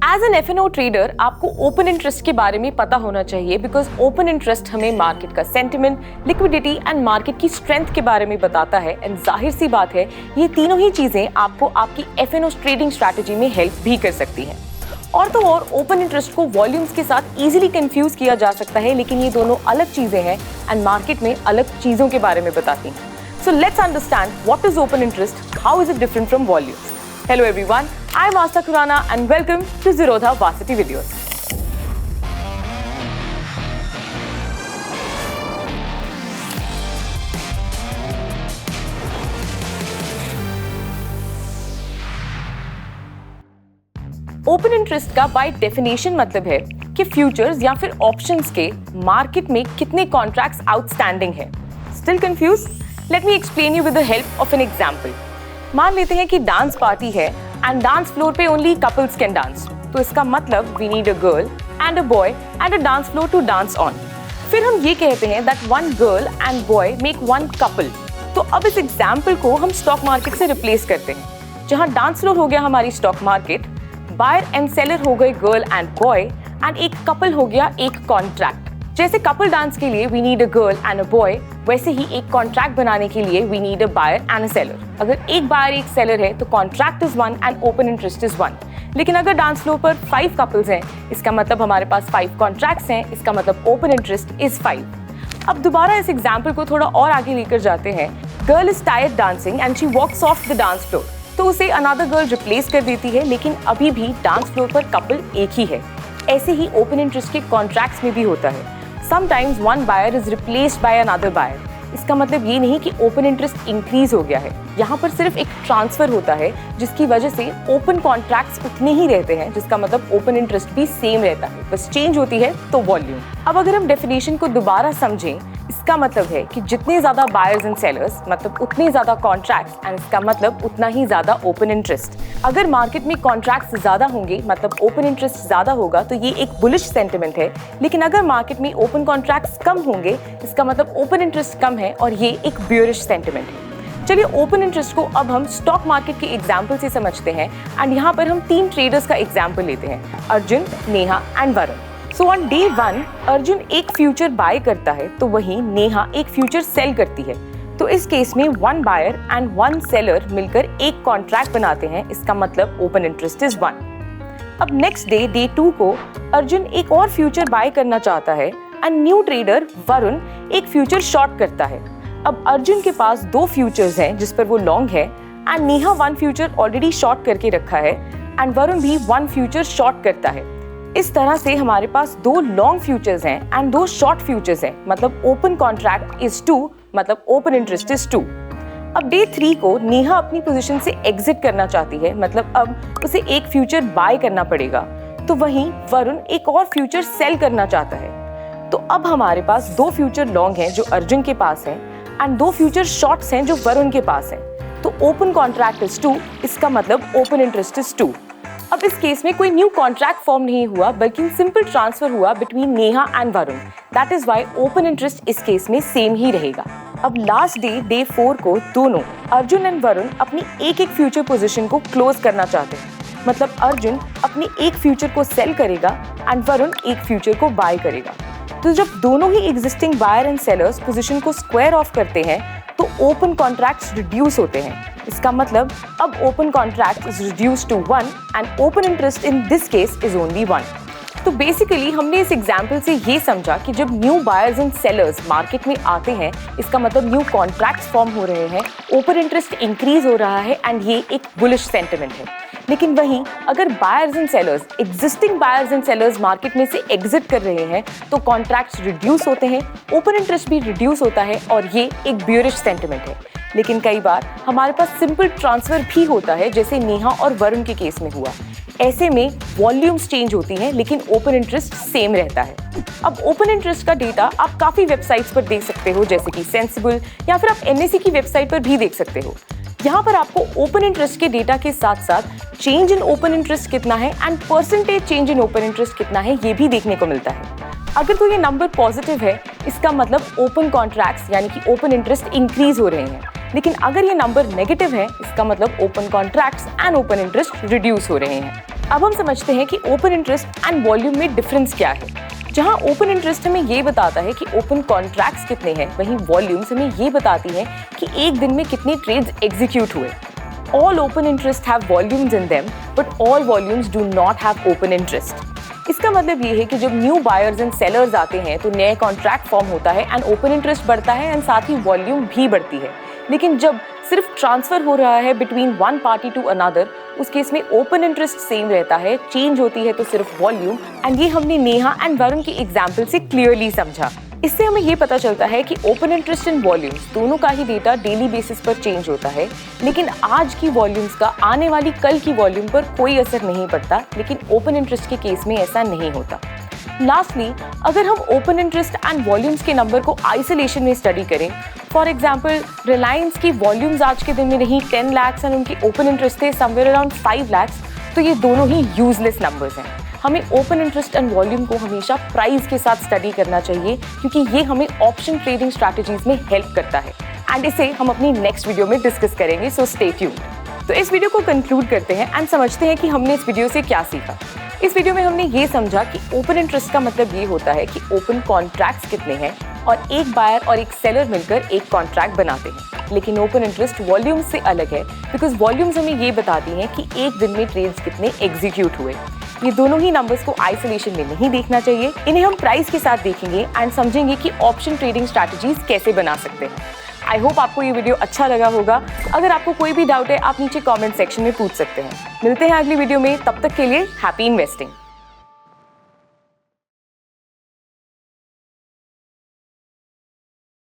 As an F&O trader आपको open interest के बारे में पता होना चाहिए, बिकॉज ओपन इंटरेस्ट हमें मार्केट का सेंटिमेंट, लिक्विडिटी एंड मार्केट की स्ट्रेंथ के बारे में बताता है। एंड जाहिर सी बात है, ये तीनों ही चीजें आपको आपकी F&O ट्रेडिंग स्ट्रैटेजी में हेल्प भी कर सकती हैं। और तो और ओपन इंटरेस्ट को वॉल्यूम्स के साथ इजीली कंफ्यूज किया जा सकता है, लेकिन ये दोनों अलग चीजें हैं एंड मार्केट में अलग चीजों के बारे में बताती हैं। So let's understand what is open interest, how is it different from volumes. Hello everyone, I'm Asta Khurana and welcome to Zerodha Varsity Videos. Open interest का बाय डेफिनेशन मतलब है कि फ्यूचर्स या फिर ऑप्शंस के मार्केट में कितने contracts outstanding हैं। Still confused? Let me explain you with the help of an example. मान लेते हैं कि डांस पार्टी है एंड डांस फ्लोर पे ओनली कपल्स कैन डांस। तो इसका मतलब we need a girl and a boy and a dance floor to dance on. फिर हम ये कहते हैं that one girl and boy make one couple. तो अब इस एग्जाम्पल को हम स्टॉक मार्केट से रिप्लेस करते हैं, जहां डांस फ्लोर हो गया हमारी stock market, buyer and seller हो गए गर्ल एंड बॉय एंड एक कपल हो गया एक कॉन्ट्रैक्ट। जैसे कपल डांस के लिए we need a girl and a boy, वैसे ही एक कॉन्ट्रैक्ट बनाने के लिए we need a buyer and a seller. अगर एक बायर एक सेलर है तो contract is 1 and open interest is 1। लेकिन अगर डांस फ्लोर पर 5 कपल्स हैं, इसका मतलब हमारे पास 5 कॉन्ट्रैक्ट्स हैं, इसका मतलब ओपन इंटरेस्ट इज 5। अब दोबारा इस एग्जाम्पल को थोड़ा और आगे लेकर जाते हैं। Girl is tired dancing and she walks off the dance floor. तो उसे अनदर गर्ल रिप्लेस कर देती है, लेकिन अभी भी डांस फ्लोर पर कपल एक ही है। ऐसे ही ओपन इंटरेस्ट के कॉन्ट्रैक्ट्स में भी होता है। Sometimes one buyer is replaced by another buyer. इसका मतलब ये नहीं कि ओपन इंटरेस्ट इंक्रीज हो गया है, यहाँ पर सिर्फ एक ट्रांसफर होता है जिसकी वजह से ओपन कॉन्ट्रैक्ट्स उतने ही रहते हैं, जिसका मतलब ओपन इंटरेस्ट भी सेम रहता है, बस चेंज होती है तो वॉल्यूम। अब अगर हम डेफिनेशन को दोबारा समझें, इसका मतलब है कि जितने ज्यादा बायर्स एंड सेलर्स मतलब उतने ज्यादा कॉन्ट्रैक्ट्स एंड इसका मतलब उतना ही ज्यादा ओपन इंटरेस्ट। अगर मार्केट में कॉन्ट्रैक्ट्स ज्यादा होंगे मतलब ओपन इंटरेस्ट ज्यादा होगा, तो ये एक बुलिश सेंटिमेंट है। लेकिन अगर मार्केट में ओपन कॉन्ट्रैक्ट्स कम होंगे, इसका मतलब ओपन इंटरेस्ट कम है और ये एक बियरिश सेंटिमेंट है। चलिए ओपन इंटरेस्ट को अब हम स्टॉक मार्केट के एग्जाम्पल से समझते हैं एंड यहाँ पर हम 3 ट्रेडर्स का एग्जाम्पल लेते हैं, Arjun, Neha and Varun. So on day 1 Arjun एक फ्यूचर बाय करता है, तो वहीं नेहा एक फ्यूचर सेल करती है। तो इस केस में 1 बायर एंड 1 सेलर मिलकर एक कॉन्ट्रैक्ट बनाते हैं, इसका मतलब ओपन इंटरेस्ट इज 1। अब नेक्स्ट डे 2 को अर्जुन एक और फ्यूचर बाय करना चाहता है एंड न्यू ट्रेडर वरुण एक फ्यूचर शॉर्ट करता है। अब अर्जुन के पास 2 फ्यूचर्स हैं जिस पर वो लॉन्ग है and Neha 1 future already short करके रखा है एंड वरुण भी 1 फ्यूचर शॉर्ट करता है। इस तरह से हमारे पास 2 लॉन्ग फ्यूचर्स हैं एंड 2 शॉर्ट फ्यूचर्स हैं, मतलब ओपन कॉन्ट्रैक्ट इज 2, मतलब ओपन इंटरेस्ट इज 2। अब डे 3 को नेहा अपनी पोजीशन से एग्जिट करना चाहती है, मतलब अब उसे एक फ्यूचर बाय करना पड़ेगा। तो वहीं वरुण एक और फ्यूचर सेल करना चाहता है। तो अब हमारे पास 2 फ्यूचर लॉन्ग हैं जो अर्जुन के पास हैं एंड 2 फ्यूचर शॉर्ट्स हैं जो वरुण के पास हैं। तो ओपन कॉन्ट्रैक्ट इज 2, इसका मतलब ओपन इंटरेस्ट इज 2। अब इस केस में कोई न्यू कॉन्ट्रैक्ट फॉर्म नहीं हुआ, बल्कि सिंपल ट्रांसफर हुआ between Neha and Varun. That is why open interest इस केस में सेम ही रहेगा। अब लास्ट डे 4 को दोनों अर्जुन एंड वरुण अपनी एक फ्यूचर पोजीशन को क्लोज करना चाहते हैं, मतलब अर्जुन अपनी एक फ्यूचर को सेल करेगा एंड वरुण एक फ्यूचर को बाय करेगा। तो जब दोनों ही existing buyer and sellers position को स्क्वायर ऑफ करते हैं तो ओपन कॉन्ट्रैक्ट्स रिड्यूस होते हैं। इसका मतलब अब open contract is reduced to 1 and open interest in this case is only 1। तो बेसिकली हमने इस एग्जाम्पल से ये समझा कि जब new buyers and sellers market में आते हैं, इसका मतलब न्यू कॉन्ट्रैक्ट्स फॉर्म हो रहे हैं, ओपन इंटरेस्ट इंक्रीज हो रहा है एंड ये एक बुलिश सेंटिमेंट है। लेकिन वहीं अगर buyers and sellers, existing buyers and sellers market में से एग्जिट कर रहे हैं, तो कॉन्ट्रैक्ट्स रिड्यूस होते हैं, ओपन इंटरेस्ट भी रिड्यूस होता है और ये एक बियरिश सेंटिमेंट है। लेकिन कई बार हमारे पास सिंपल ट्रांसफर भी होता है, जैसे नेहा और वरुण के केस में हुआ। ऐसे में वॉल्यूम्स चेंज होती हैं लेकिन ओपन इंटरेस्ट सेम रहता है। अब ओपन इंटरेस्ट का डेटा आप काफ़ी वेबसाइट्स पर देख सकते हो, जैसे कि सेंसिबल या फिर आप NSE की वेबसाइट पर भी देख सकते हो। यहाँ पर आपको ओपन इंटरेस्ट के डेटा के साथ साथ चेंज इन ओपन इंटरेस्ट कितना है and percentage change in open interest कितना है, ये भी देखने को मिलता है। अगर तो ये नंबर पॉजिटिव है, इसका मतलब ओपन कॉन्ट्रैक्ट्स यानी कि ओपन इंटरेस्ट इंक्रीज हो रहे हैं। लेकिन अगर ये नंबर नेगेटिव है, इसका मतलब open contracts and open interest reduce हो रहे हैं। अब हम समझते हैं कि ओपन इंटरेस्ट एंड वॉल्यूम में डिफरेंस क्या है। जहां ओपन इंटरेस्ट हमें ये बताता है कि ओपन कॉन्ट्रैक्ट्स कितने हैं, वहीं वॉल्यूम्स हमें ये बताती हैं कि एक दिन में कितने ट्रेड्स एग्जीक्यूट हुए। All open interest have volumes in them, but all volumes do not have open interest. इसका मतलब ये है कि जब न्यू बायर्स एंड सेलर्स आते हैं तो नए कॉन्ट्रैक्ट फॉर्म होता है एंड ओपन इंटरेस्ट बढ़ता है एंड साथ ही वॉल्यूम भी बढ़ती है। लेकिन जब सिर्फ ट्रांसफर हो रहा है between one party to another, उस केस में ओपन इंटरेस्ट सेम रहता है, चेंज होती है तो सिर्फ वॉल्यूम। एंड ये हमने नेहा एंड वरुण की एग्जाम्पल से क्लियरली समझा। इससे हमें ये पता चलता है कि ओपन इंटरेस्ट एंड वॉल्यूम्स दोनों का ही डेटा डेली बेसिस पर चेंज होता है, लेकिन आज की वॉल्यूम्स का आने वाली कल की वॉल्यूम पर कोई असर नहीं पड़ता, लेकिन ओपन इंटरेस्ट के केस में ऐसा नहीं होता। लास्टली, अगर हम ओपन इंटरेस्ट एंड वॉल्यूम्स के नंबर को आइसोलेशन में स्टडी करें, फॉर एग्जाम्पल रिलायंस की वॉल्यूम्स आज के दिन में रही 10 लाख एंड उनकी ओपन इंटरेस्ट थे समवेयर अराउंड 5 लाख, तो ये दोनों ही यूजलेस नंबर्स हैं। हमें ओपन इंटरेस्ट एंड वॉल्यूम को हमेशा प्राइस के साथ स्टडी करना चाहिए, क्योंकि ये हमें ऑप्शन ट्रेडिंग स्ट्रैटेजीज में हेल्प करता है एंड इसे हम अपनी नेक्स्ट वीडियो में डिस्कस करेंगे, सो स्टे ट्यून्ड। तो इस वीडियो को कंक्लूड करते हैं एंड समझते हैं कि हमने इस वीडियो से क्या सीखा। इस वीडियो में हमने ये समझा कि ओपन इंटरेस्ट का मतलब ये होता है कि ओपन कॉन्ट्रैक्ट्स कितने हैं और एक बायर और एक सेलर मिलकर एक कॉन्ट्रैक्ट बनाते हैं। लेकिन ओपन इंटरेस्ट वॉल्यूम से अलग है, बिकॉज वॉल्यूम्स हमें ये बताती हैं कि एक दिन में ट्रेड्स कितने एग्जीक्यूट हुए। ये दोनों ही नंबर्स को आइसोलेशन में नहीं देखना चाहिए, इन्हें हम प्राइस के साथ देखेंगे एंड समझेंगे कि ऑप्शन ट्रेडिंग स्ट्रैटेजीज कैसे बना सकते हैं। आई होप आपको ये वीडियो अच्छा लगा होगा। अगर आपको कोई भी डाउट है आप नीचे कमेंट सेक्शन में पूछ सकते हैं। मिलते हैं अगली वीडियो में, तब तक के लिए हैप्पी इन्वेस्टिंग।